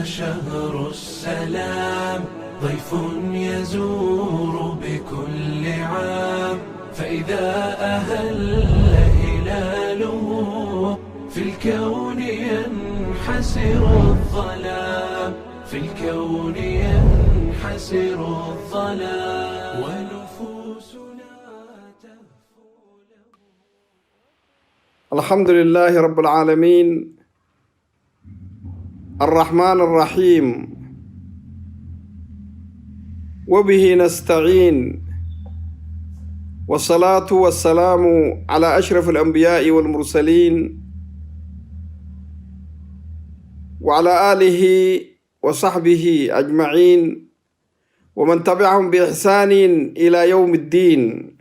شهر السلام ضيف يزور بكل عام، فإذا أهل هلاله في الكون ينحسر الظلام، في الكون ينحسر الظلام، ونفوسنا تهفو. الحمد لله رب العالمين الرحمن الرحيم، وبه نستعين، والصلاة والسلام على أشرف الأنبياء والمرسلين وعلى آله وصحبه أجمعين ومن تبعهم بإحسان إلى يوم الدين.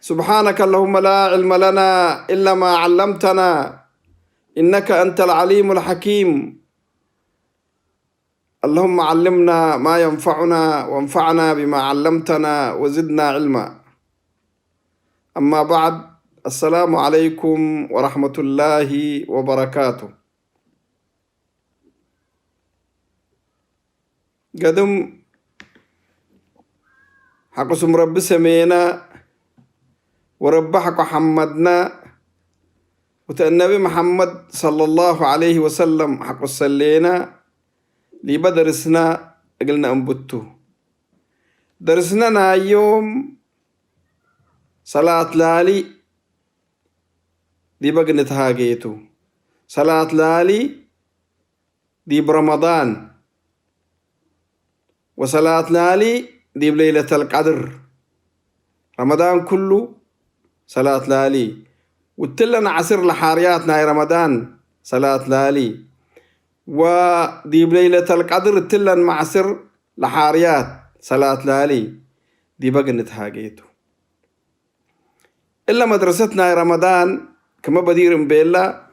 سبحانك اللهم لا علم لنا إلا ما علمتنا إنك أنت العليم الحكيم. اللهم علمنا ما ينفعنا وانفعنا بما علمتنا وزدنا علما. أما بعد، السلام عليكم ورحمة الله وبركاته. قدم حقسم رب سمينا ورب حق حمدنا وتأنبي محمد صلى الله عليه وسلم حق السلينا لي بدرسنا قلنا أنبتو درسنا يوم صلاة لالي دي بقنت هاجيتو صلاة لالي دي برمضان، وصلاة لالي دي بليلة القدر. رمضان كله صلاة لالي، وتلنا عصر لحارياتنا رمضان صلاة لالي، ودي بليلة القدر تلنا معصر لحاريات صلاة لالي دي بقنت هاجيتو. إلا مدرستنا رمضان كما بدير مبيلا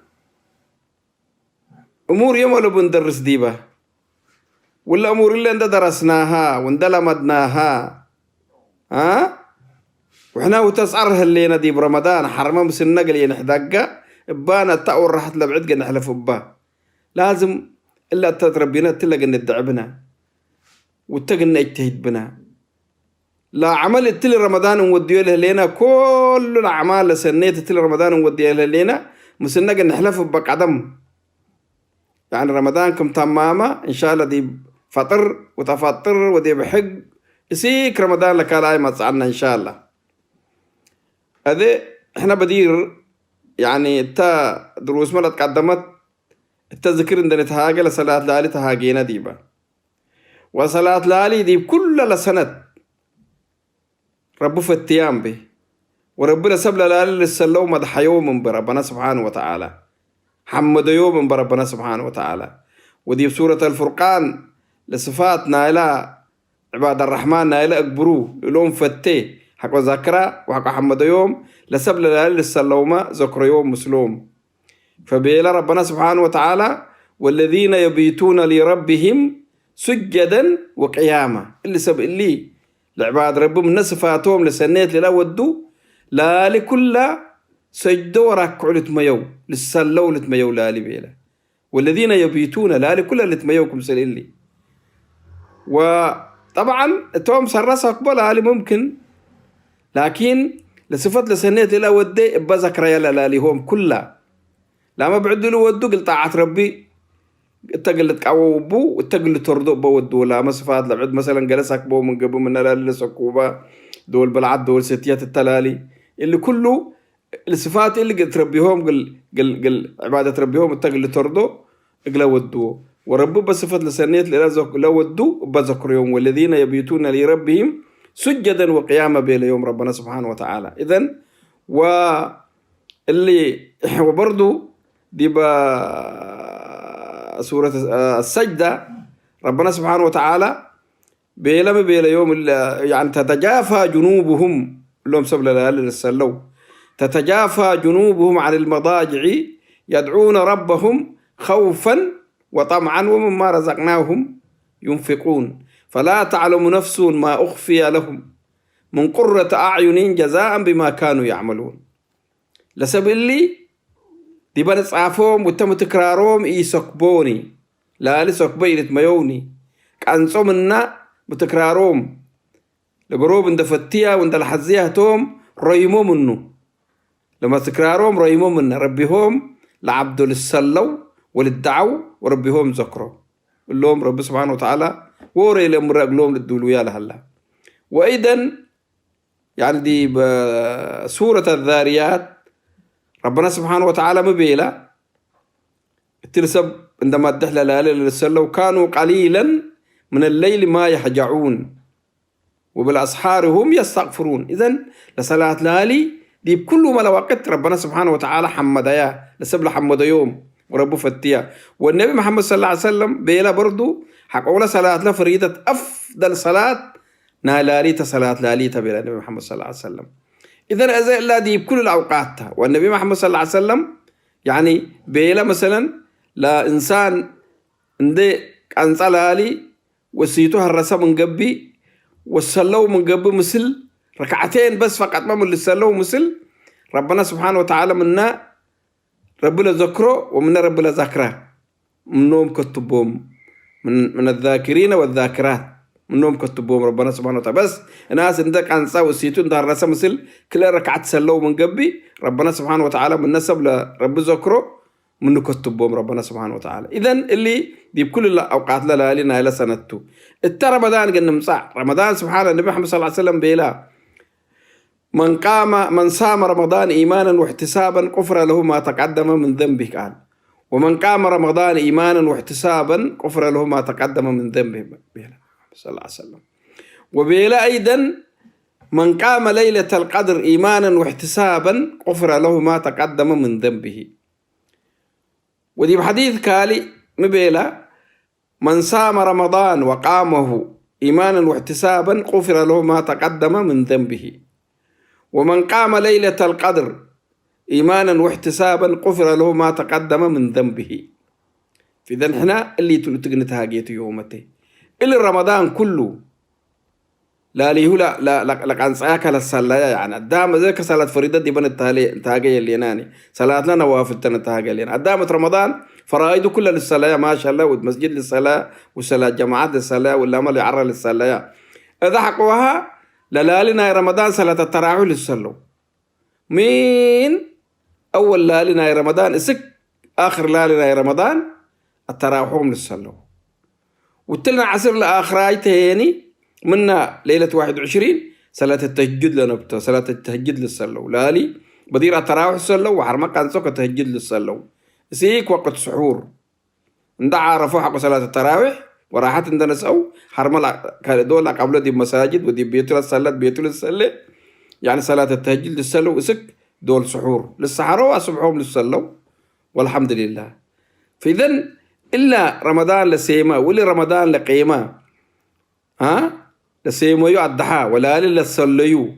أمور يوم ولا بندرس ديبا، ولا أمور اللي انت درسناها واندلمدناها وإحنا وتسعرها اللينا دي برمضان حرمة مسنة قليا نحدقة إبانا تأور راحت لبعد قلنا نحلف إبا. لازم إلا تتربينا تلقى ندعبنا وتقلنا اجتهد بنا. لا عمل التل رمضان ونوديه له لينا، كل الأعمال لسنيت التل رمضان ونوديه له لينا مسنة قلنا نحلف إبا قدم. يعني رمضان كم تماما إن شاء الله دي فطر وتفطر ودي بحق يسيك رمضان لك لا ما تسعنا إن شاء الله. هذا إحنا بدير يعني تا دروس ما تقدمت التذكر عندنا تهاجي لصلاة لالي تهاجينا ديبا، وصلاة لالي دي كل لسنة رب فتيام به، وربنا سبل لالي للسلو مدح يوم من بربنا سبحانه وتعالى، حمد يوم من بربنا سبحانه وتعالى. ودي بسورة الفرقان لصفات نايلة عباد الرحمن نايلة أكبرو لهم فتي حق ذكرى وحق حمد يوم لسبل لالي للسلوما ذكر يوم مسلوم. فبيلا ربنا سبحانه وتعالى والذين يبيتون لربهم سجدا وقياما، اللي سب اللي لعباد ربهم نصفاتهم لسنيت للا ودو لا لكل سجدوا وركعوا لتميو للسلو لتميو لا لبيلا، والذين يبيتون لا لكل لتميوكم سل اللي. وطبعا توم سرسها قبل هالي ممكن، لكن لصفت لسنيت للا ودي بذكر يلا لا لهم كلها. لما بعد له ودو قل طاعة ربي تقل تقعوا بو وتقل تردو بودو. لا مصفات لبعد مثلا جلسك بو من قبل من لا سكوبا دول بلعد دول ستيات التلالي اللي كله الصفات اللي قل تربيهم قل عبادة ربيهم تقل تردو قل ودو. ورب بصفات لسنيت لا ودو بذكر يوم والذين يبيتون لربهم سجدا وقياما بين يوم ربنا سبحانه وتعالى. إذن اللي وبرضو دي سورة السجدة ربنا سبحانه وتعالى بيلا يوم يعني تتجافى جنوبهم لهم سبل للسلو، تتجافى جنوبهم عن المضاجع يدعون ربهم خوفا وطمعا ومما رزقناهم ينفقون فلا تعلم نفس ما أخفي لهم من قرة أعين جزاء بما كانوا يعملون. لسبب اللي دي بنصعفهم وتم تكرارهم يسكبوني لالي سوكبينت ميوني كأنصو منا بتكراروم لقروب اند فتيا واند الحزيها توم ريمو منه لما تكراروم ريمو منا ربيهم لعبد للسلو وللدعو وربيهم ذكروا اللهم رب سبحانه وتعالى وري الامر اقلوم للدولويا لهلا. وايضا يعني دي بسورة الذاريات ربنا سبحانه وتعالى مبيلا التلسب عندما ادحل لالي للسلو كانوا قليلا من الليل ما يهجعون وبالأسحار هم يستغفرون. إذن لصلاة لالي دي بكل ما وقت ربنا سبحانه وتعالى حمدايا لسبل حمد يوم وربو فتيا. والنبي محمد صلى الله عليه وسلم بيلا برضو حقولا صلاة لا فريدة أفضل صلاة نالالي صلاة لالي تبيلا النبي محمد صلى الله عليه وسلم. إذن أزاء الله دي بكل الأوقات والنبي محمد صلى الله عليه وسلم يعني بيلا مثلا لا إنسان عنده كان صلالي وسيتوها الرسم من قبي والسلو من قبل مسل ركعتين بس فقط ما من السلو مسل ربنا سبحانه وتعالى منا ربنا ذكره ومنا ربنا ذكره منهم كتبهم من الذاكرين والذاكرات منهم كتبهم ربنا سبحانه وتعالى. بس الناس عندك عن ساو سيتون ده الرسم مسل كل ركعت سلو من قبي ربنا سبحانه وتعالى من نسب لرب ذكره منه كتبهم ربنا سبحانه وتعالى. إذن اللي دي بكل الأوقات لا لنا إلى سنته الترى رمضان قلنا مصع رمضان سبحان النبي محمد صلى الله عليه وسلم بيلا من صام رمضان إيمانا واحتسابا غفر له ما تقدم من ذنبه قال ومن قام رمضان إيمانا واحتسابا غفر له ما تقدم من ذنبه بيلا صلى الله عليه وسلم. وبيلا أيضا من قام ليلة القدر إيمانا واحتسابا غفر له ما تقدم من ذنبه. ودي بحديث كالي مبيلا من صام رمضان وقامه إيمانا واحتسابا غفر له ما تقدم من ذنبه ومن قام ليلة القدر إيمانا واحتسابا غفر له ما تقدم من ذنبه. في ذن هنا اللي تلتقن تهاجيت يومته اللي رمضان كله لا ليه لا كان صايك للصلاة يعني الدام ذيك صلاة فريدة دي بن التهاجي اللي ناني صلاة لنا وافت التهاجي اللي الدامة رمضان فرائده كلها للصلاة ما شاء الله والمسجد للصلاة والصلاة جماعات للصلاة والعمل يعرى للصلاة. إذا حقوها لالينا رمضان صلاة التراويح للصلاة مين أول لالينا رمضان اسك آخر لالينا رمضان التراويح للصلاة وتلنا عصر الآخر تاني منا ليلة 21 صلاة التهجد لنبتة صلاة التهجد للصلاة لالي بدير التراويح الصلاة وحرمك كان سوق التهجد للصلاة سيك وقت سحور ندعى رفوع حق صلاة التراويح وراحت عندنا سو حرم دول قبل دي مساجد ودي بيتل الصلاة يعني صلاة التهجد للصلاة وسك دول سحور للسحر وصبحهم للصلاة والحمد لله. في ذن إلا رمضان لسيما ولي رمضان لقيمة لسيما يو الضحى ولا للصلاة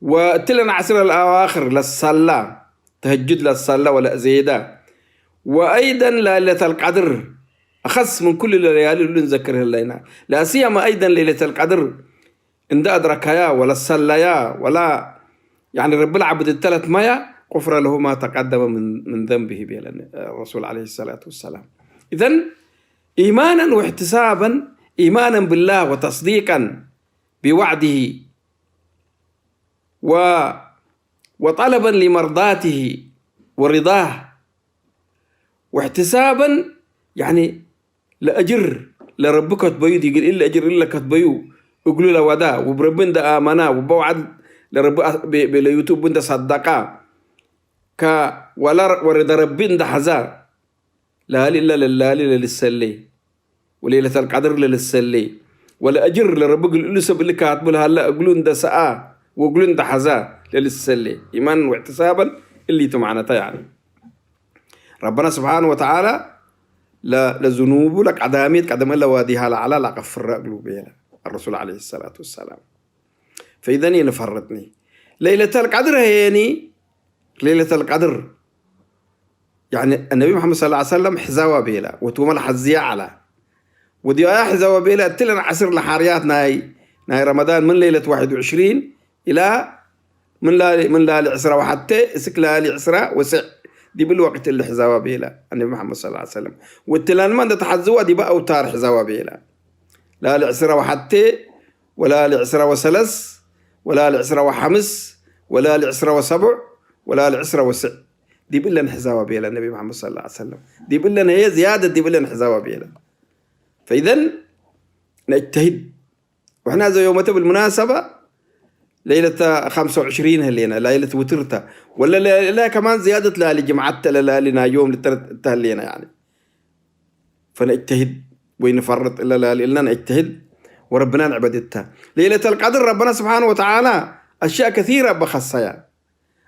وتلنا عشر الأواخر للصلاة تهجد للصلاة ولا زيادة. وأيضا ليلة القدر أخص من كل الليالي اللي نذكرها لنا لا سيما أيضا ليلة القدر إن أدركها ولا الصلاة ولا يعني رب العبد الثلاث مايا غفر له ما تقدم من ذنبه بيلا الرسول عليه الصلاة والسلام. إذن إيمانا واحتسابا إيمانا بالله وتصديقا بوعده وطلبا لمرضاته ورضاه واحتسابا يعني لأجر لربك كتبيو دي إلا أجر إلا كتبيو أقولوا له ودا وبربنا ده آمنا وبوعد لرب باليوتيوب بنت صدقة ولا ورد ربنا ده حزا لا إلا لله للسلي وليلة القدر للسلي ولا أجر لربك اللي سب اللي كاتب لها لا أقولون ده ساعة وأقولون ده حزا للسلي إيمان واحتسابا اللي تمعنى يعني ربنا سبحانه وتعالى لا لذنوب لك عداميت قدم الله واديها على لا غفر قلوبها الرسول عليه الصلاة والسلام. فإذا نفرطني ليلة القدر هيني ليلة القدر يعني النبي محمد صلى الله عليه وسلم حزاوة بيلا وتومل حزية على ودي حزاوة بيلا تلنا عصر لحاريات ناي رمضان من ليلة 21 إلى من لالي عسرة وحتى اسك لالي عسرة وسع دي بالوقت اللي حزاوة بيلا النبي محمد صلى الله عليه وسلم. والتلان ما تحزوا دي بقى أوتار حزاوة بيلا، لا لعسرة وحتى ولا لعسرة وسلس ولا لعسرة وحمس ولا لعسرة وسبع ولا لعسرة وسع، دي بلن حزاوة بيلا النبي محمد صلى الله عليه وسلم، دي بلن هي زيادة، دي بلن حزاوة بيلا. فإذن نجتهد. وإحنا زي يومته بالمناسبة ليلة 25 هلينا ليلة وترتا، ولا لا كمان زيادة ليالي جمعت ليالينا يوم لتهلينا يعني. فنجتهد ونفرط إلا ليالي إلا نجتهد وربنا نعبدتها. ليلة القدر ربنا سبحانه وتعالى أشياء كثيرة بخصها،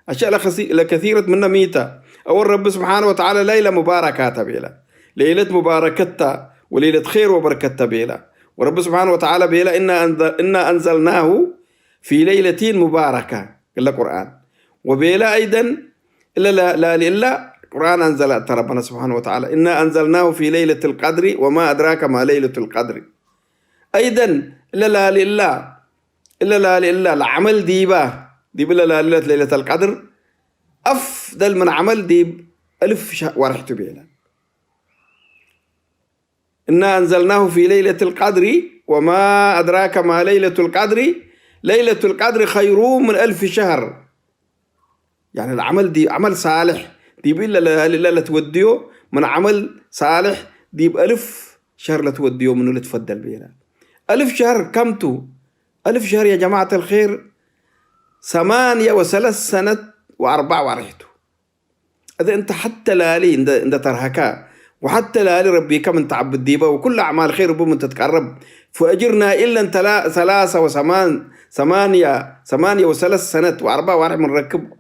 أشياء كثيرة منها ميتة. أول رب سبحانه وتعالى ليلة مباركة بيلا، ليلة مباركة وليلة خير وبركة بيلا. ورب سبحانه وتعالى بيلا إنا أنزلناه في ليلة مباركة القرآن. وبيلا أيضا إلا القرآن أنزل ربنا سبحانه وتعالى إنا أنزلناه في ليلة القدر وما أدراك ما ليلة القدر. أيضا إلا العمل ديبا ليلة القدر أفضل من عمل ديب 1000 شهر ورحت بيلا. إنا أنزلناه في ليلة القدر وما أدراك ما ليلة القدر ليلة القدر خير من 1000 شهر. يعني العمل دي عمل صالح ديب إلا لتوديه من عمل صالح ديب 1000 شهر لتوديه منه لتفضل بيلا. 1000 شهر كمتو 1000 شهر يا جماعة الخير 8 سنة و4 ورحته. إذا أنت حتى لالي عند ترهكا وحتى لالي ربي كم أنت عبد ديبا وكل أعمال خير ربما أنت تتقرب فأجرنا إلا أن 3 8 و3 سنة و4 ورح من ركب.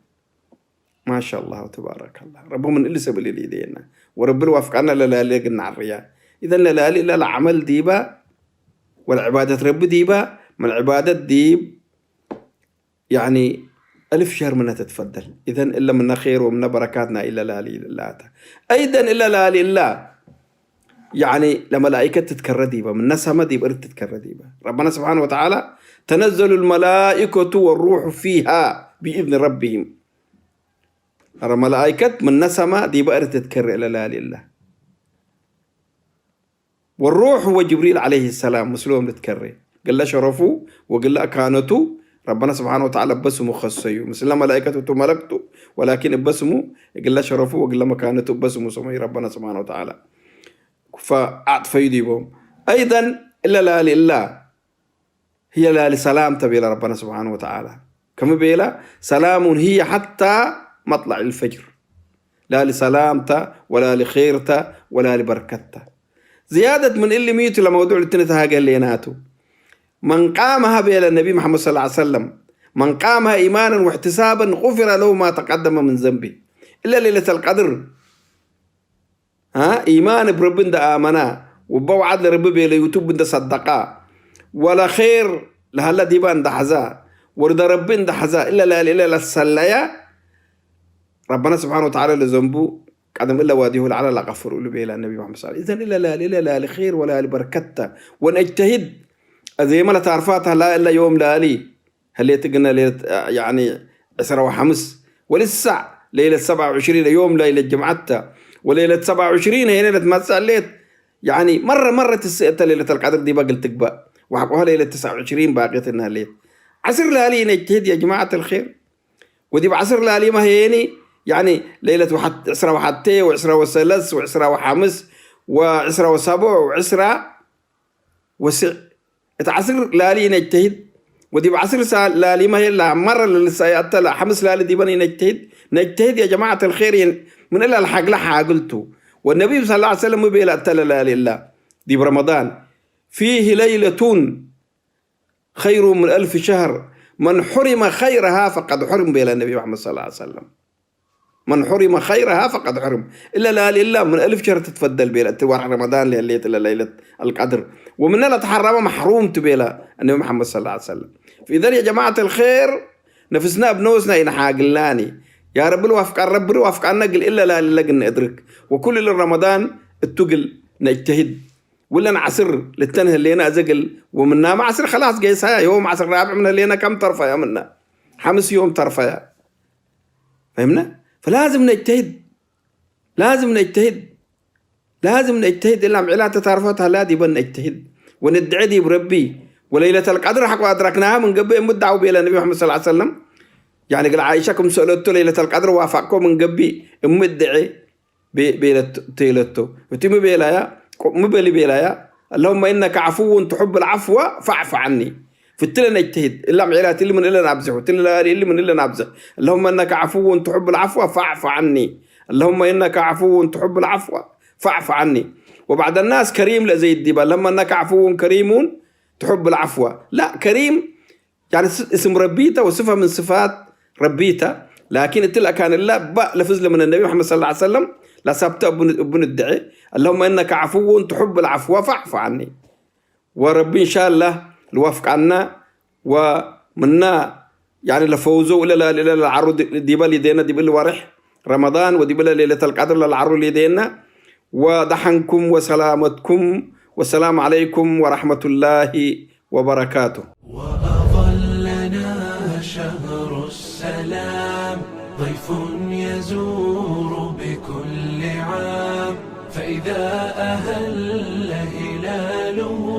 ما شاء الله تبارك الله. ربهم من اللي سبل اليدينا ورب الوفقنا للالي قلنا الرياء. إذا لالي إلا العمل ديبا والعبادة رب ديبا من عبادة ديب يعني 1000 شهر منها تتفضل. إذن إلا من خير ومن بركاتنا إلا لالي الله. أيضا إلا لالي الله يعني لملائكة تتكرر ديبا من نسمة ديبا تتكرر ديبا. ربنا سبحانه وتعالى تنزل الملائكة والروح فيها بإذن ربهم. الملائكة من نسمة ديبا تتكرر إلا لالي الله. والروح هو جبريل عليه السلام مسلوم تتكرر قال له شرفه وقال له أكانته. ربنا سبحانه وتعالى بسمه خصيه مثل ملائكته ملكته ولكن بسمه قال له شرفه وقال له مكانته بسمه سمي ربنا سبحانه وتعالى فأعطف يديبهم. أيضا إلا لا لله هي لا لسلام تبيل ربنا سبحانه وتعالى كما بيلا سلام هي حتى مطلع الفجر لا لسلامته ولا لخيرته ولا لبركته. زيادة من اللي ميتوا لموضوع التنتها قال ليناتو من قامها بإلى النبي محمد صلى الله عليه وسلم من قامها إيمانا واحتسابا غفر له ما تقدم من ذنبه. إلا ليلة القدر إيمان برب دا آمنا وبوعد لرب بإلى يوتوب دا صدقاء ولا خير لهلا ديبان دا حزا ورد رب دا حزا إلا للسلايا ربنا سبحانه وتعالى لذنبه قدم إلا واديه العلى لا غفر له بإلى النبي محمد صلى الله عليه وسلم. إذن إلا لخير ولا لبركته ونجتهد زي ما لا تعرفاتها لا إلا يوم لالي هل يتقنا ليلة يعني 10 وخمس ولسه ليلة 27 يوم ليلة جمعتها وليلة 27 هي ليلة ما تسأليت يعني مرة تسألت ليلة القدر دي باقي تقبأ وحقوها ليلة 29 باقيت إنها ليلة 10 لالي نجتهد يا جماعة الخير. ودي ب10 لالي ما هي يعني ليلة 10 وحتى و10 وثلاث و10 وخمس و10 وسبع و10 وسع 10 لالي نجتهد. ودي ب10 لالي ما هي لا مرة للسايات لا 5 لالي دي بني نجتهد يا جماعة الخير من إلا الحق لها قلته. والنبي صلى الله عليه وسلم بيلا أتلا لالي الله دي برمضان فيه ليلة خير من 1000 شهر من حرم خيرها فقد حرم بيلا النبي محمد صلى الله عليه وسلم. من حرم خيرها فقد حرم. إلا لالي الله من 1000 شهر تتفضل بيلا تروح رمضان ليلة إلا ليلة القدر ومن لا تحرم محروم تبيلا النبي محمد صلى الله عليه وسلم. في ذلك يا جماعة الخير نفسنا بنوسنا إن حاقلاني يا رب الرب الوفق عنا قل إلا لا لقن ندرك وكل رمضان التقل نجتهد ولا نعسر للتنه اللي هنا أزقل ومنا ما عسر خلاص قيسها يوم عسر رابع من اللي هنا كم طرفة يا منا 5 يوم طرفة فهمنا. فلازم نجتهد لازم نجتهد إلا معلات تعرفاتها لا دي بن نجتهد وندعي دي بربي. وليلة القدر حق أدركناها من قبل مدعو بيلا النبي محمد صلى الله عليه وسلم. يعني قال عائشة كم سألته ليلة القدر وافقكم من قبل مدعي بيلتو وتم بيلايا مبلي بيلايا اللهم إنك عفو تحب العفو فاعف عني. فتلا نجتهد إلا معلات اللي من إلا نبزح وتلا اللي من إلا نبزح. اللهم إنك عفو تحب العفو فاعف عني. اللهم إنك عفو تحب العفو فاعف عني. وبعد الناس كريم لزي الدبا لما إنك عفو كريم تحب العفو. لا كريم يعني اسم ربيته وصفة من صفات ربيته. لكن تلا كان الله لفظ من النبي محمد صلى الله عليه وسلم لا سبت ابن الدعي اللهم إنك عفو تحب العفو فاعف عني. وربي إن شاء الله الوفق عنا ومنا يعني لفوزوا إلى العرض ديبا لدينا ديبا الورح رمضان وديبا ليلة القدر للعرض لدينا ودحنكم وسلامتكم والسلام عليكم ورحمة الله وبركاته. وأظلنا شهر السلام ضيف يزور بكل عام فإذا أهل هلاله